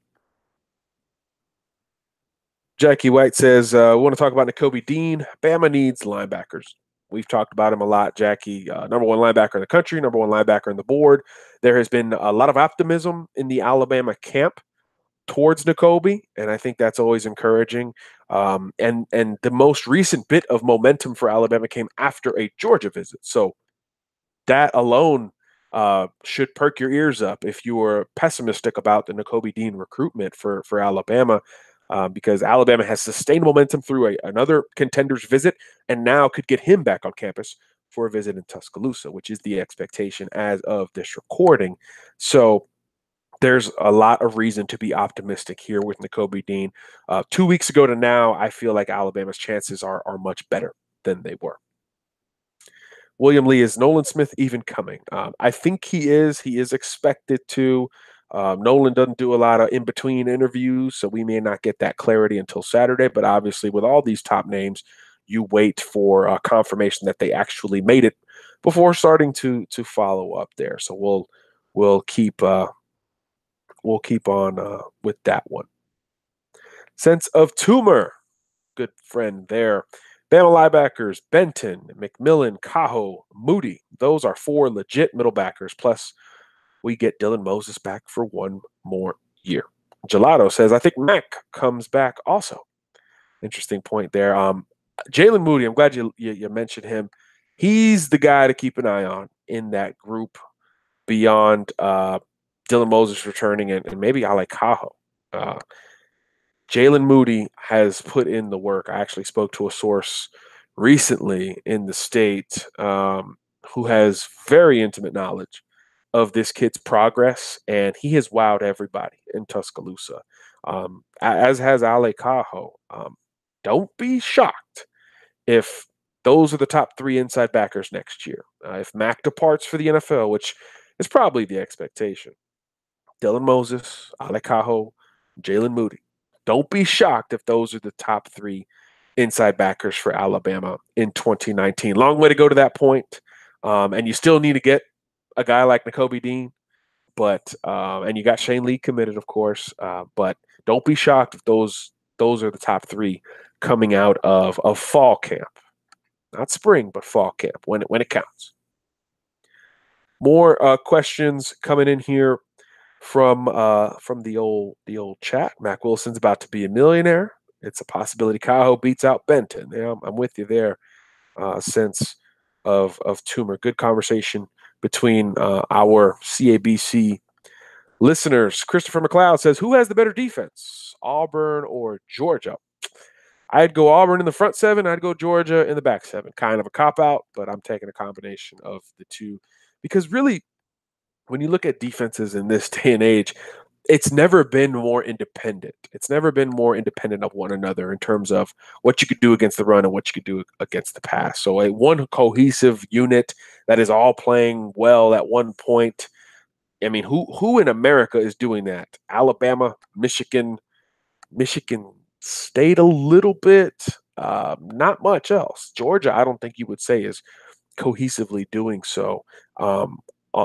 Jackie White says, we want to talk about Nakobe Dean. Bama needs linebackers. We've talked about him a lot, Jackie. Number 1 linebacker in the country, number 1 linebacker on the board. There has been a lot of optimism in the Alabama camp towards Nakobe, and I think that's always encouraging. And the most recent bit of momentum for Alabama came after a Georgia visit. So that alone should perk your ears up if you were pessimistic about the Nakobe Dean recruitment for Alabama. Because Alabama has sustained momentum through another contender's visit and now could get him back on campus for a visit in Tuscaloosa, which is the expectation as of this recording. So there's a lot of reason to be optimistic here with Nakobe Dean. 2 weeks ago to now, I feel like Alabama's chances are much better than they were. William Lee, is Nolan Smith even coming? I think he is. He is expected to. Nolan doesn't do a lot of in-between interviews, so we may not get that clarity until Saturday. But obviously, with all these top names, you wait for confirmation that they actually made it before starting to follow up there. So we'll keep on with that one. Sense of tumor, good friend there. Bama linebackers, Benton, McMillan, Cajo, Moody. Those are 4 legit middle backers. Plus, we get Dylan Moses back for 1 more year. Gelato says, I think Mac comes back also. Interesting point there. Jalen Moody, I'm glad you mentioned him. He's the guy to keep an eye on in that group beyond Dylan Moses returning and maybe I like Cajo. Jalen Moody has put in the work. I actually spoke to a source recently in the state who has very intimate knowledge of this kid's progress, and he has wowed everybody in Tuscaloosa, as has Ale Cajo. Don't be shocked if those are the top 3 inside backers next year. If Mac departs for the NFL, which is probably the expectation, Dylan Moses, Ale Cajo, Jalen Moody. Don't be shocked if those are the top 3 inside backers for Alabama in 2019. Long way to go to that point. And you still need to get a guy like Nakobe Dean, but and you got Shane Lee committed, of course. But don't be shocked if those are the top 3 coming out of fall camp. Not spring, but fall camp when it counts. More questions coming in here from the old chat. Mac Wilson's about to be a millionaire. It's a possibility Cajo beats out Benton. Yeah, I'm with you there. Since of Toomer. Good conversation between our CABC listeners. Christopher McLeod says, who has the better defense, Auburn or Georgia? I'd go Auburn in the front seven. I'd go Georgia in the back seven. Kind of a cop-out, but I'm taking a combination of the two. Because really, when you look at defenses in this day and age, it's never been more independent. It's never been more independent of one another in terms of what you could do against the run and what you could do against the pass. So a one cohesive unit that is all playing well at one point. I mean, who in America is doing that? Alabama, Michigan State a little bit, not much else. Georgia, I don't think you would say is cohesively doing so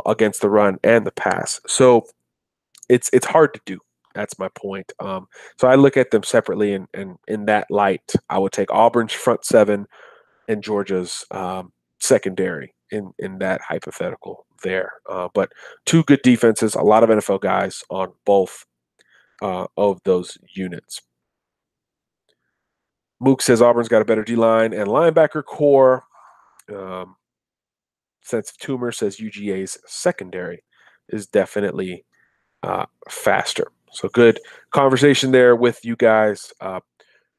against the run and the pass. So it's hard to do. That's my point. So I look at them separately, and in that light, I would take Auburn's front seven and Georgia's secondary in that hypothetical there. But two good defenses, a lot of NFL guys on both of those units. Mook says Auburn's got a better D-line and linebacker core. Sense of Toomer says UGA's secondary is definitely faster. So good conversation there with you guys.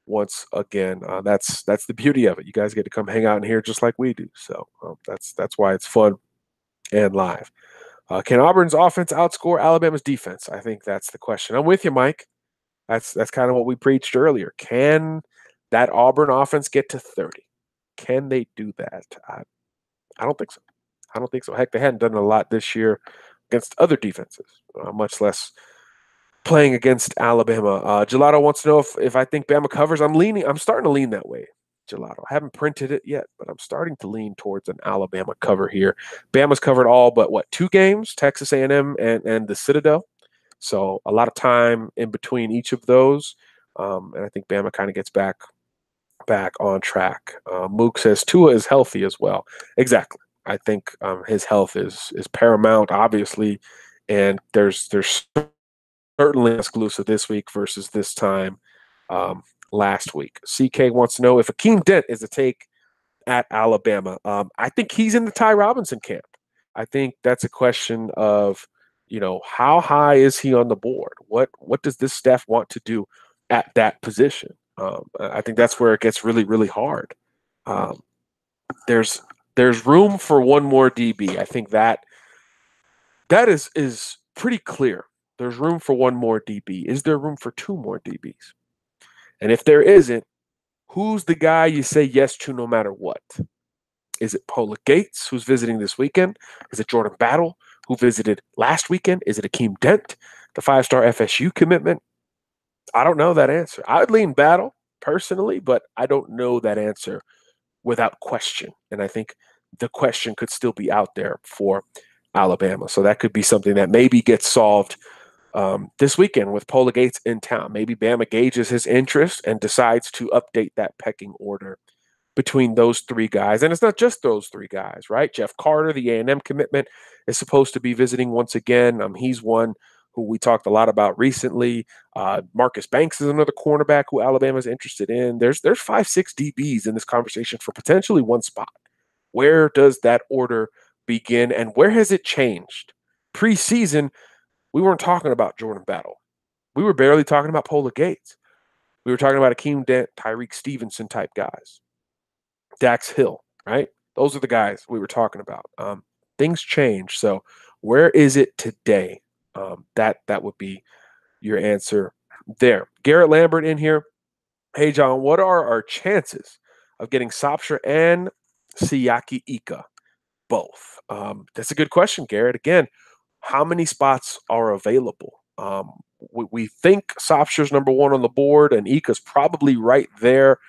Once again, that's the beauty of it. You guys get to come hang out in here just like we do. So that's why it's fun and live. Can Auburn's offense outscore Alabama's defense? I think that's the question. I'm with you, Mike. That's kind of what we preached earlier. Can that Auburn offense get to 30? Can they do that? I don't think so. I don't think so. Heck, they hadn't done a lot this year against other defenses, much less playing against Alabama. Gelato wants to know if I think Bama covers. I'm starting to lean that way, Gelato. I haven't printed it yet, but I'm starting to lean towards an Alabama cover here. Bama's covered all but two games, Texas A&M and the Citadel. So a lot of time in between each of those. And I think Bama kind of gets back on track. Mook says Tua is healthy as well. Exactly. I think his health is paramount, obviously, and there's certainly Tuscaloosa this week versus this time last week. CK wants to know if Akeem Dent is a take at Alabama. I think he's in the Ty Robinson camp. I think that's a question of, how high is he on the board? What does this staff want to do at that position? I think that's where it gets really, really hard. There's room for one more DB. I think that is pretty clear. There's room for one more DB. Is there room for two more DBs? And if there isn't, who's the guy you say yes to no matter what? Is it Pola-Gates, who's visiting this weekend? Is it Jordan Battle, who visited last weekend? Is it Akeem Dent, the 5-star FSU commitment? I don't know that answer. I would lean Battle personally, but I don't know that answer without question. And I think the question could still be out there for Alabama. So that could be something that maybe gets solved this weekend with Pola-Gates in town. Maybe Bama gauges his interest and decides to update that pecking order between those three guys. And it's not just those three guys, right? Jeff Carter, the A&M commitment, is supposed to be visiting once again. He's one who we talked a lot about recently. Marcus Banks is another cornerback who Alabama is interested in. There's 5-6 DBs in this conversation for potentially one spot. Where does that order begin, and where has it changed? Preseason, we weren't talking about Jordan Battle. We were barely talking about Pola-Gates. We were talking about Akeem Dent, Tyreek Stevenson type guys. Dax Hill, right? Those are the guys we were talking about. Things change. So where is it today? That would be your answer there. Garrett Lambert in here. Hey, John, what are our chances of getting Sopsher and Siaki Ika both? That's a good question, Garrett. Again, how many spots are available? We think Sopsher's number one on the board, and Ika's probably right there,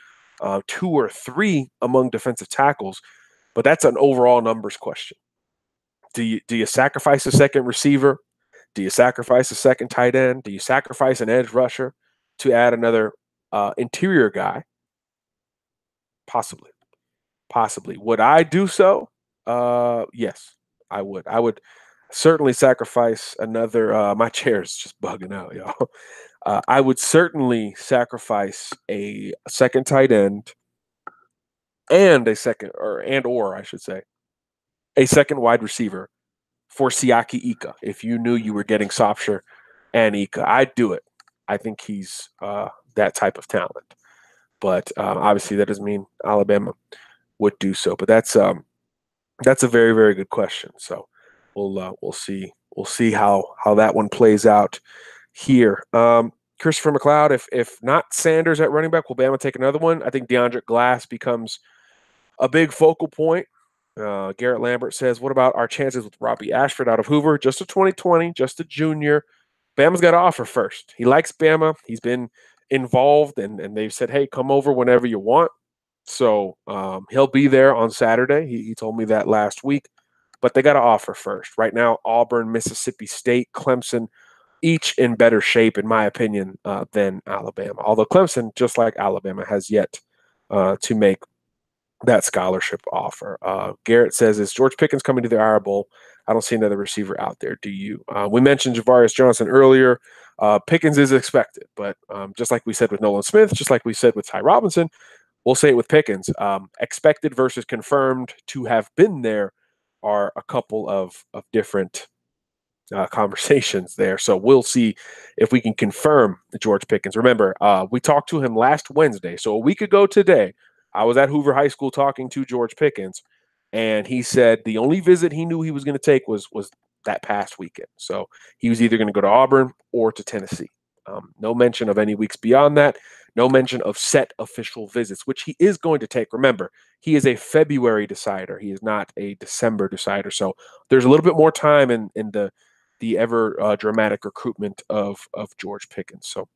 2 or 3 among defensive tackles, but that's an overall numbers question. Do you sacrifice a second receiver? Do you sacrifice a second tight end? Do you sacrifice an edge rusher to add another interior guy? Possibly. Would I do so? Yes, I would. I would certainly sacrifice another. My chair is just bugging out, y'all. I would certainly sacrifice a second tight end and a second, or I should say, a second wide receiver for Siaki Ika. If you knew you were getting Sofsher and Ika, I'd do it. I think he's that type of talent. But obviously, that doesn't mean Alabama would do so. But that's a very, very good question. So we'll see how that one plays out here. Christopher McLeod, if not Sanders at running back, will Bama take another one? I think DeAndre Glass becomes a big focal point. Garrett Lambert says, what about our chances with Robbie Ashford out of Hoover? Just a 2020, just a junior. Bama's got to offer first. He likes Bama. He's been involved, and they've said, hey, come over whenever you want. So he'll be there on Saturday. He told me that last week. But they got to offer first. Right now, Auburn, Mississippi State, Clemson, each in better shape, in my opinion, than Alabama. Although Clemson, just like Alabama, has yet to make that scholarship offer. Garrett says, is George Pickens coming to the Iron Bowl? I don't see another receiver out there. Do you? We mentioned Javarius Johnson earlier. Pickens is expected, but just like we said with Nolan Smith, just like we said with Ty Robinson, we'll say it with Pickens. Expected versus confirmed to have been there are a couple of different conversations there. So we'll see if we can confirm George Pickens. Remember, we talked to him last Wednesday. So a week ago today, I was at Hoover High School talking to George Pickens, and he said the only visit he knew he was going to take was that past weekend. So he was either going to go to Auburn or to Tennessee. No mention of any weeks beyond that. No mention of set official visits, which he is going to take. Remember, he is a February decider. He is not a December decider. So there's a little bit more time in the ever dramatic recruitment of George Pickens. So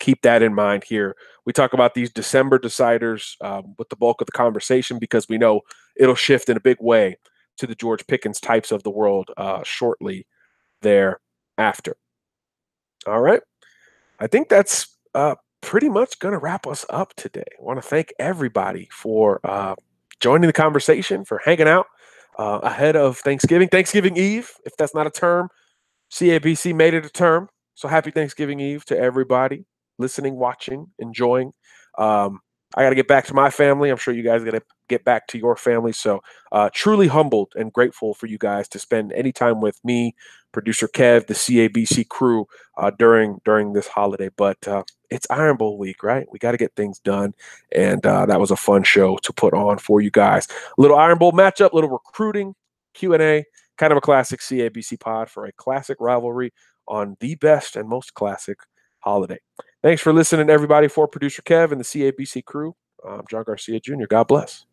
keep that in mind here. We talk about these December deciders with the bulk of the conversation because we know it'll shift in a big way to the George Pickens types of the world shortly thereafter. All right. I think that's pretty much going to wrap us up today. I want to thank everybody for joining the conversation, for hanging out ahead of Thanksgiving. Thanksgiving Eve, if that's not a term, CABC made it a term. So happy Thanksgiving Eve to everybody listening, watching, enjoying. I got to get back to my family. I'm sure you guys got to get back to your family. So truly humbled and grateful for you guys to spend any time with me, Producer Kev, the CABC crew during this holiday. But it's Iron Bowl week, right? We got to get things done. And that was a fun show to put on for you guys. A little Iron Bowl matchup, little recruiting, Q&A, kind of a classic CABC pod for a classic rivalry on the best and most classic holiday. Thanks for listening, everybody. For Producer Kev and the CABC crew, I'm John Garcia Jr. God bless.